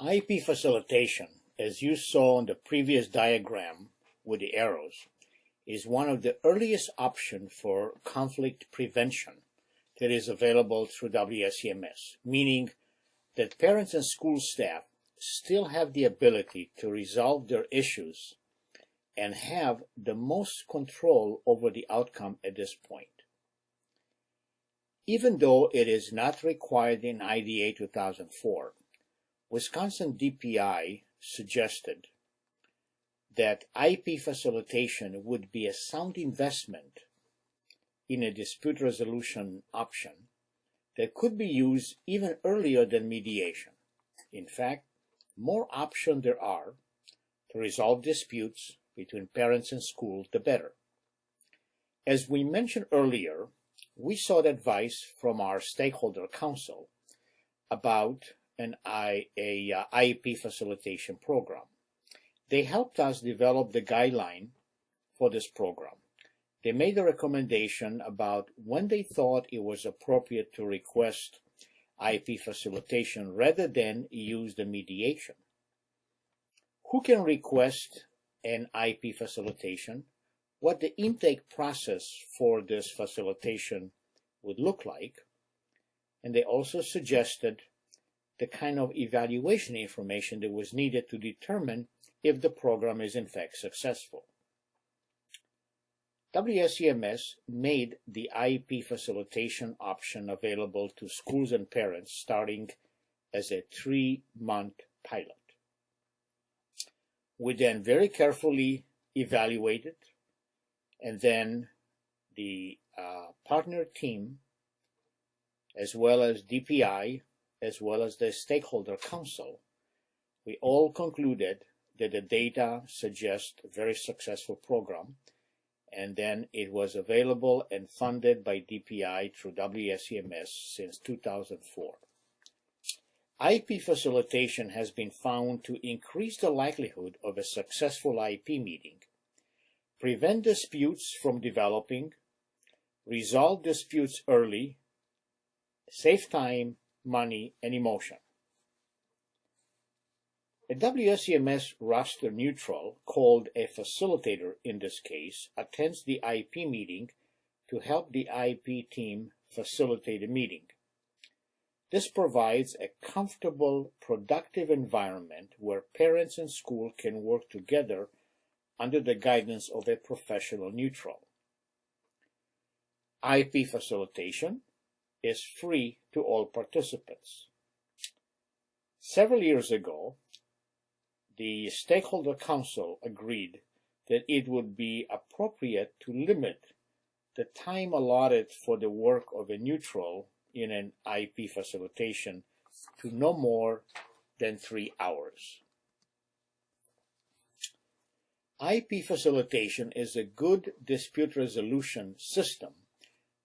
IEP facilitation, as you saw in the previous diagram with the arrows, is one of the earliest options for conflict prevention that is available through WSEMS, meaning that parents and school staff still have the ability to resolve their issues and have the most control over the outcome at this point. Even though it is not required in IDA 2004, Wisconsin DPI suggested that IEP facilitation would be a sound investment in a dispute resolution option that could be used even earlier than mediation. In fact, more options there are to resolve disputes between parents and schools, the better. As we mentioned earlier, we sought advice from our stakeholder council about an IEP facilitation program. They helped us develop the guideline for this program. They made a recommendation about when they thought it was appropriate to request IEP facilitation rather than use the mediation. Who can request an IEP facilitation? What the intake process for this facilitation would look like, and they also suggested the kind of evaluation information that was needed to determine if the program is in fact successful. WSEMS made the IEP facilitation option available to schools and parents starting as a 3-month pilot. We then very carefully evaluated, and then the partner team, as well as DPI, as well as the stakeholder council, we all concluded that the data suggests a very successful program, and then it was available and funded by DPI through WSEMS since 2004. IEP facilitation has been found to increase the likelihood of a successful IEP meeting, prevent disputes from developing, resolve disputes early, save time, money, and emotion. A WSEMS roster neutral, called a facilitator in this case, attends the IEP meeting to help the IEP team facilitate a meeting. This provides a comfortable, productive environment where parents and school can work together under the guidance of a professional neutral. IEP facilitation is free to all participants. Several years ago, the Stakeholder Council agreed that it would be appropriate to limit the time allotted for the work of a neutral in an IEP facilitation to no more than 3 hours. IEP facilitation is a good dispute resolution system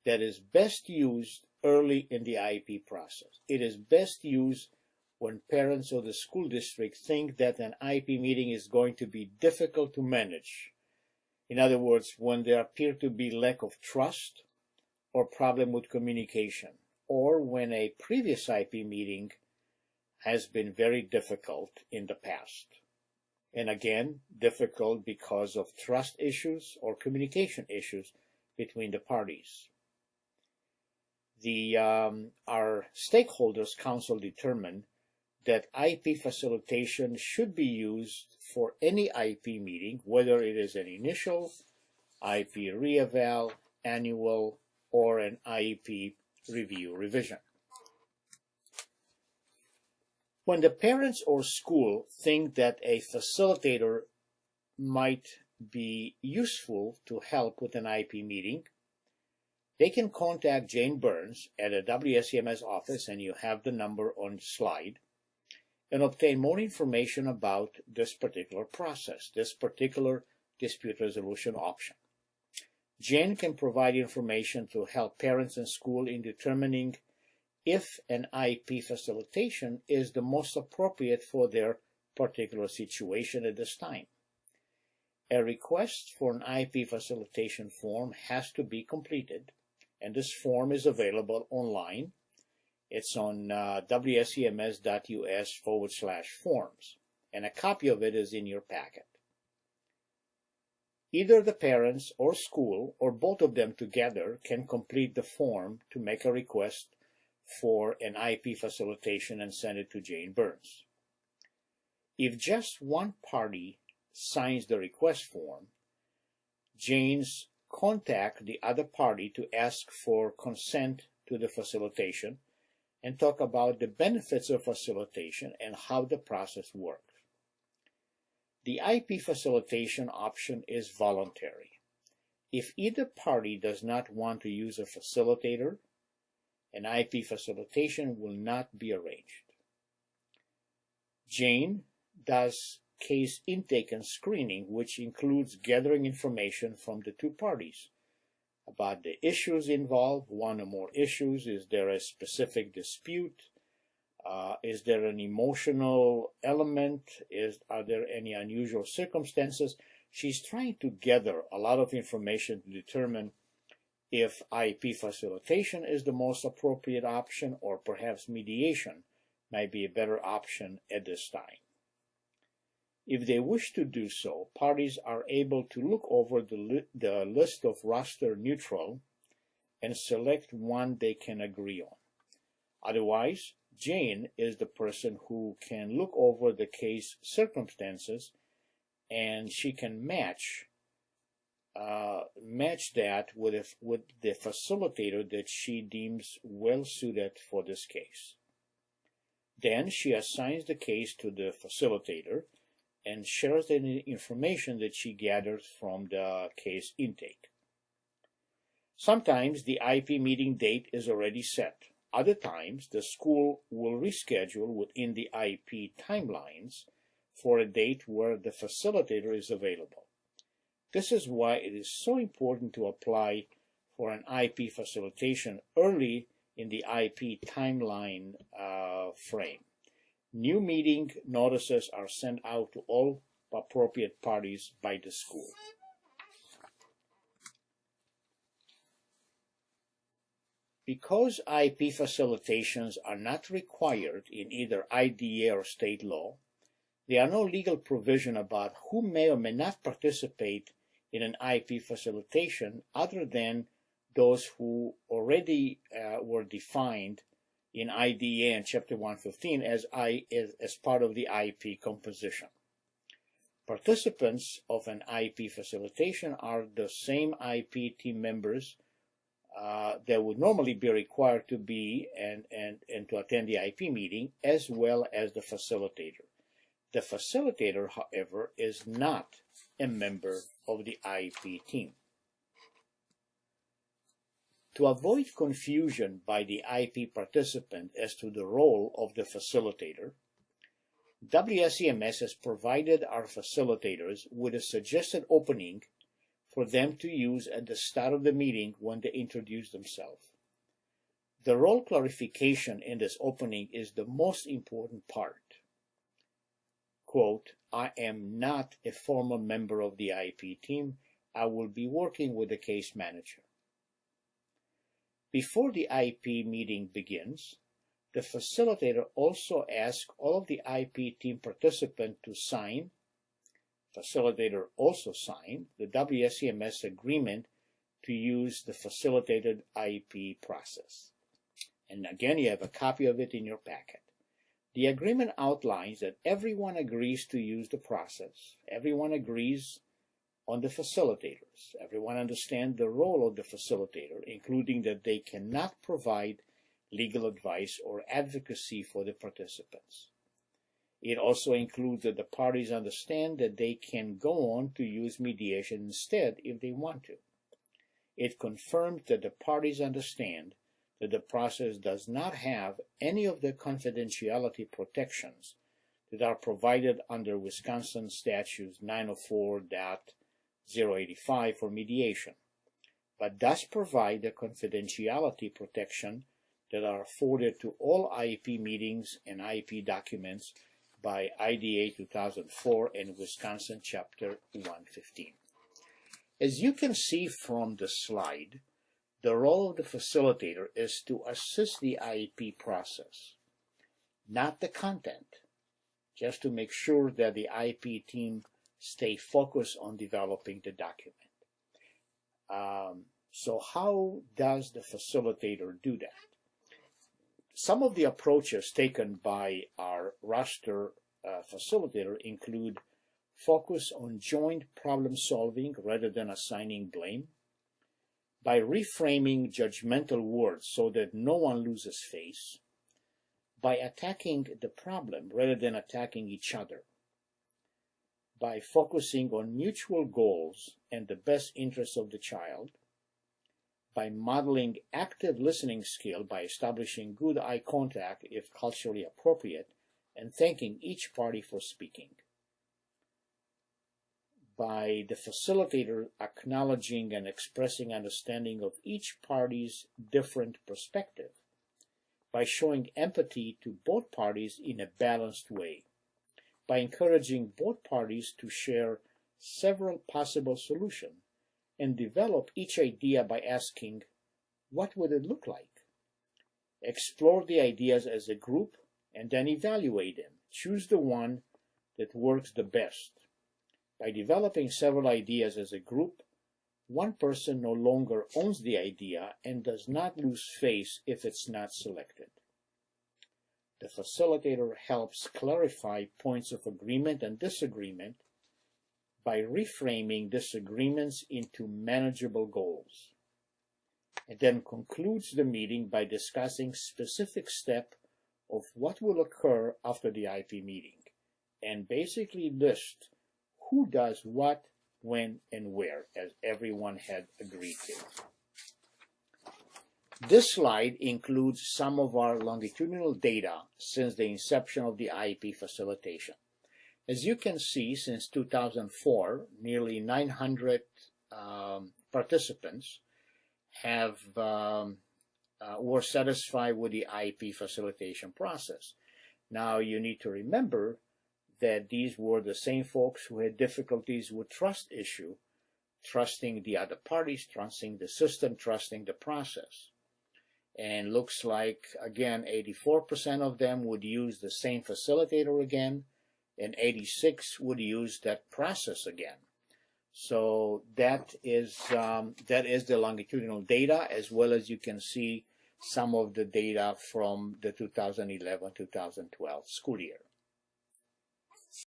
that is best used early in the IEP process. It is best used when parents or the school district think that an IEP meeting is going to be difficult to manage. In other words, when there appear to be lack of trust or problem with communication, or when a previous IEP meeting has been very difficult in the past. And again, difficult because of trust issues or communication issues between the parties. Our stakeholders council determined that IEP facilitation should be used for any IEP meeting, whether it is an initial, IEP re-eval, annual, or an IEP review revision. When the parents or school think that a facilitator might be useful to help with an IEP meeting, they can contact Jane Burns at a WSEMS office, and you have the number on the slide, and obtain more information about this particular process, this particular dispute resolution option. Jane can provide information to help parents and school in determining if an IEP facilitation is the most appropriate for their particular situation at this time. A request for an IEP facilitation form has to be completed, and this form is available online, It's on wsems.us/forms, and a copy of it is in your packet. Either the parents or school, or both of them together, can complete the form to make a request for an IEP facilitation and send it to Jane Burns. If just one party signs the request form, Jane's contact the other party to ask for consent to the facilitation and talk about the benefits of facilitation and how the process works. The IEP facilitation option is voluntary. If either party does not want to use a facilitator, an IEP facilitation will not be arranged. Jane does case intake and screening, which includes gathering information from the two parties about the issues involved, one or more issues. Is there a specific dispute? Is there an emotional element? Are there any unusual circumstances? She's trying to gather a lot of information to determine if IEP facilitation is the most appropriate option, or perhaps mediation might be a better option at this time. If they wish to do so, parties are able to look over the list of roster neutral and select one they can agree on. Otherwise, Jane is the person who can look over the case circumstances, and she can match that with the facilitator that she deems well suited for this case. Then she assigns the case to the facilitator and shares the information that she gathers from the case intake. Sometimes the IEP meeting date is already set. Other times, the school will reschedule within the IEP timelines for a date where the facilitator is available. This is why it is so important to apply for an IEP facilitation early in the IEP timeline frame. New meeting notices are sent out to all appropriate parties by the school. Because IEP facilitations are not required in either IDEA or state law, there are no legal provision about who may or may not participate in an IEP facilitation other than those who already were defined in IDEA and Chapter 115 as part of the IEP composition. Participants of an IEP facilitation are the same IEP team members that would normally be required to be and to attend the IEP meeting, as well as the facilitator. The facilitator, however, is not a member of the IEP team. To avoid confusion by the IEP participant as to the role of the facilitator, WSEMS has provided our facilitators with a suggested opening for them to use at the start of the meeting when they introduce themselves. The role clarification in this opening is the most important part. Quote, "I am not a formal member of the IEP team. I will be working with the case manager." Before the IEP meeting begins, the facilitator also asks all of the IEP team participants to sign. Facilitator also sign the WSEMS agreement to use the facilitated IEP process. And again, you have a copy of it in your packet. The agreement outlines that everyone agrees to use the process. Everyone agrees on the facilitators. Everyone understands the role of the facilitator, including that they cannot provide legal advice or advocacy for the participants. It also includes that the parties understand that they can go on to use mediation instead if they want to. It confirms that the parties understand that the process does not have any of the confidentiality protections that are provided under Wisconsin Statute 904.085 for mediation, but does provide the confidentiality protection that are afforded to all IEP meetings and IEP documents by IDA 2004 and Wisconsin Chapter 115. As you can see from the slide, the role of the facilitator is to assist the IEP process, not the content, just to make sure that the IEP team stay focused on developing the document. So how does the facilitator do that? Some of the approaches taken by our roster facilitator include focus on joint problem solving rather than assigning blame, by reframing judgmental words so that no one loses face, by attacking the problem rather than attacking each other, by focusing on mutual goals and the best interests of the child, by modeling active listening skill by establishing good eye contact if culturally appropriate, and thanking each party for speaking, by the facilitator acknowledging and expressing understanding of each party's different perspective, by showing empathy to both parties in a balanced way, by encouraging both parties to share several possible solutions, and develop each idea by asking, what would it look like? Explore the ideas as a group and then evaluate them. Choose the one that works the best. By developing several ideas as a group, one person no longer owns the idea and does not lose face if it's not selected. The facilitator helps clarify points of agreement and disagreement by reframing disagreements into manageable goals, and then concludes the meeting by discussing specific steps of what will occur after the IEP meeting, and basically list who does what, when, and where, as everyone had agreed to. This slide includes some of our longitudinal data since the inception of the IEP facilitation. As you can see, since 2004, nearly 900 participants were satisfied with the IEP facilitation process. Now, you need to remember that these were the same folks who had difficulties with trust issue, trusting the other parties, trusting the system, trusting the process. And looks like, again, 84% of them would use the same facilitator again, and 86 would use that process again. So that is the longitudinal data, as well as you can see some of the data from the 2011-2012 school year.